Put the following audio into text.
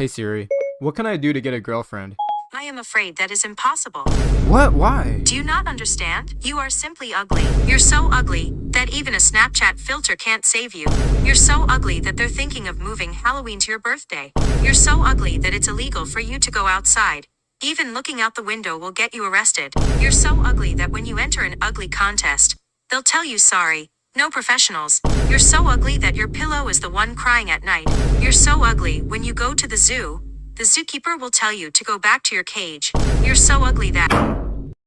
Hey Siri, what can I do to get a girlfriend? I am afraid that is impossible. What? Why? Do you not understand? You are simply ugly. You're so ugly that even a Snapchat filter can't save you. You're so ugly that they're thinking of moving Halloween to your birthday. You're so ugly that it's illegal for you to go outside. Even looking out the window will get you arrested. You're so ugly that when you enter an ugly contest, they'll tell you sorry. No professionals. You're so ugly that your pillow is the one crying at night. You're so ugly when you go to the zoo. The zookeeper will tell you to go back to your cage. You're so ugly that...